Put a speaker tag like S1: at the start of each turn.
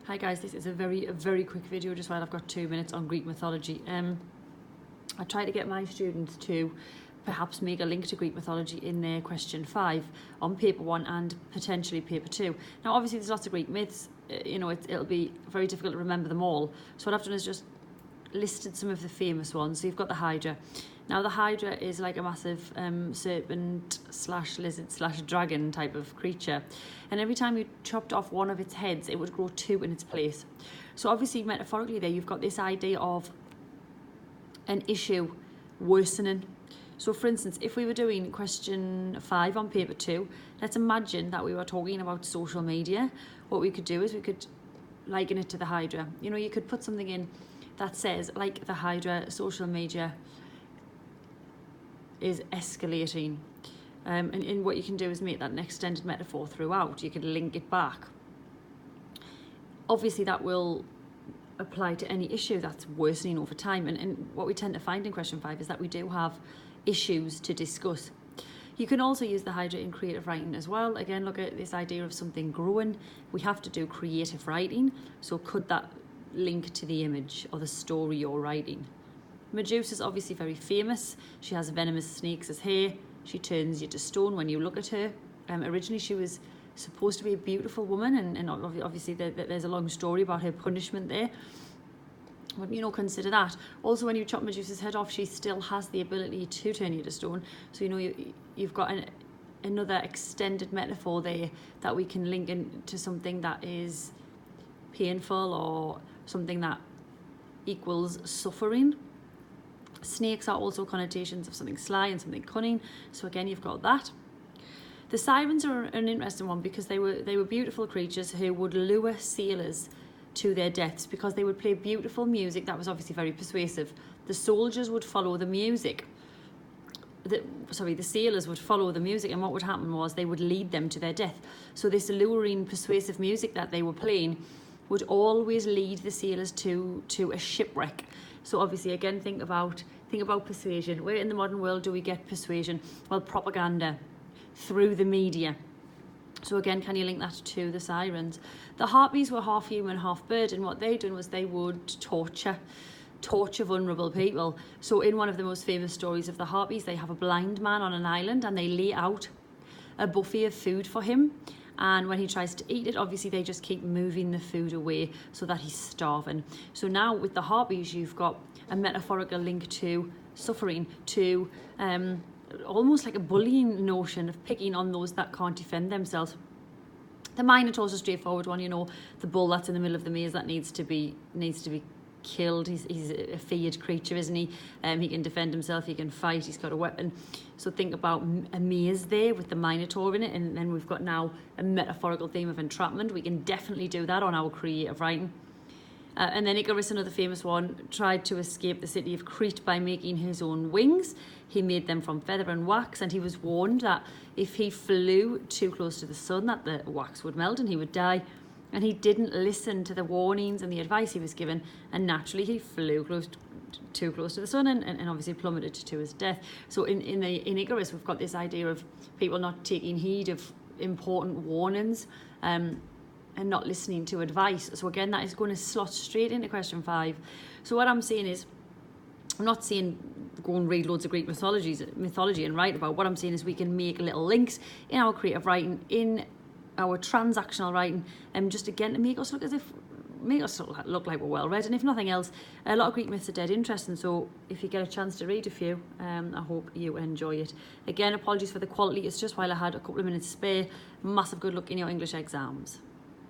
S1: Hi guys, this is a very quick video just while I've got 2 minutes on Greek mythology. I try to get my students to perhaps make a link to Greek mythology in their question 5 on paper 1 and potentially paper 2. Now obviously there's lots of Greek myths, it'll be very difficult to remember them all. So what I've done is just listed some of the famous ones. So you've got the Hydra. Now the Hydra is like a massive serpent slash lizard slash dragon type of creature, and every time you chopped off one of its heads it would grow 2 in its place. So obviously metaphorically there you've got this idea of an issue worsening. So for instance, if we were doing question 5 on paper 2, let's imagine that we were talking about social media. What we could do is we could liken it to the Hydra. You could put something in that says, like the Hydra, social media is escalating. And what you can do is make that an extended metaphor throughout. You could link it back. Obviously that will apply to any issue that's worsening over time. And what we tend to find in question 5 is that we do have issues to discuss. You can also use the Hydra in creative writing as well. Again, look at this idea of something growing. We have to do creative writing. So could that link to the image or the story you're writing? Medusa's obviously very famous. She has venomous snakes as hair. She turns you to stone when you look at her. Originally she was supposed to be a beautiful woman, and obviously there's a long story about her punishment there. But consider that. Also, when you chop Medusa's head off, she still has the ability to turn you to stone. So you've got another extended metaphor there that we can link into something that is painful or something that equals suffering. Snakes are also connotations of something sly and something cunning. So again, you've got that. The sirens are an interesting one because they were beautiful creatures who would lure sailors to their deaths because they would play beautiful music that was obviously very persuasive. The soldiers would follow the music. The sailors would follow the music, and what would happen was they would lead them to their death. So this alluring, persuasive music that they were playing would always lead the sailors to a shipwreck. So obviously, again, think about persuasion. Where in the modern world do we get persuasion? Well, propaganda, through the media. So again, can you link that to the sirens? The harpies were half human, half bird, and what they done was they would torture vulnerable people. So in one of the most famous stories of the harpies, they have a blind man on an island and they lay out a buffet of food for him. And when he tries to eat it, obviously they just keep moving the food away so that he's starving. So now with the harpies, you've got a metaphorical link to suffering, to almost like a bullying notion of picking on those that can't defend themselves. The Minotaur's a straightforward one, the bull that's in the middle of the maze that needs to be killed. He's a feared creature, isn't he? He can defend himself, he can fight, he's got a weapon. So think about a maze there with the Minotaur in it, and then we've got now a metaphorical theme of entrapment. We can definitely do that on our creative writing. And then Icarus, another famous one, tried to escape the city of Crete by making his own wings. He made them from feather and wax, and he was warned that if he flew too close to the sun that the wax would melt and he would die. And he didn't listen to the warnings and the advice he was given, and naturally he flew too close to the sun and obviously plummeted to his death. So in Icarus, we've got this idea of people not taking heed of important warnings and not listening to advice. So again, that is going to slot straight into question 5. So what I'm saying is, I'm not saying go and read loads of Greek mythology and write about. What I'm saying is we can make little links in our creative writing, in our transactional writing, just again to make us look like we're well read. And if nothing else, a lot of Greek myths are dead interesting, so if you get a chance to read a few, I hope you enjoy it. Again, apologies for the quality, it's just while I had a couple of minutes spare. Massive good luck in your English exams.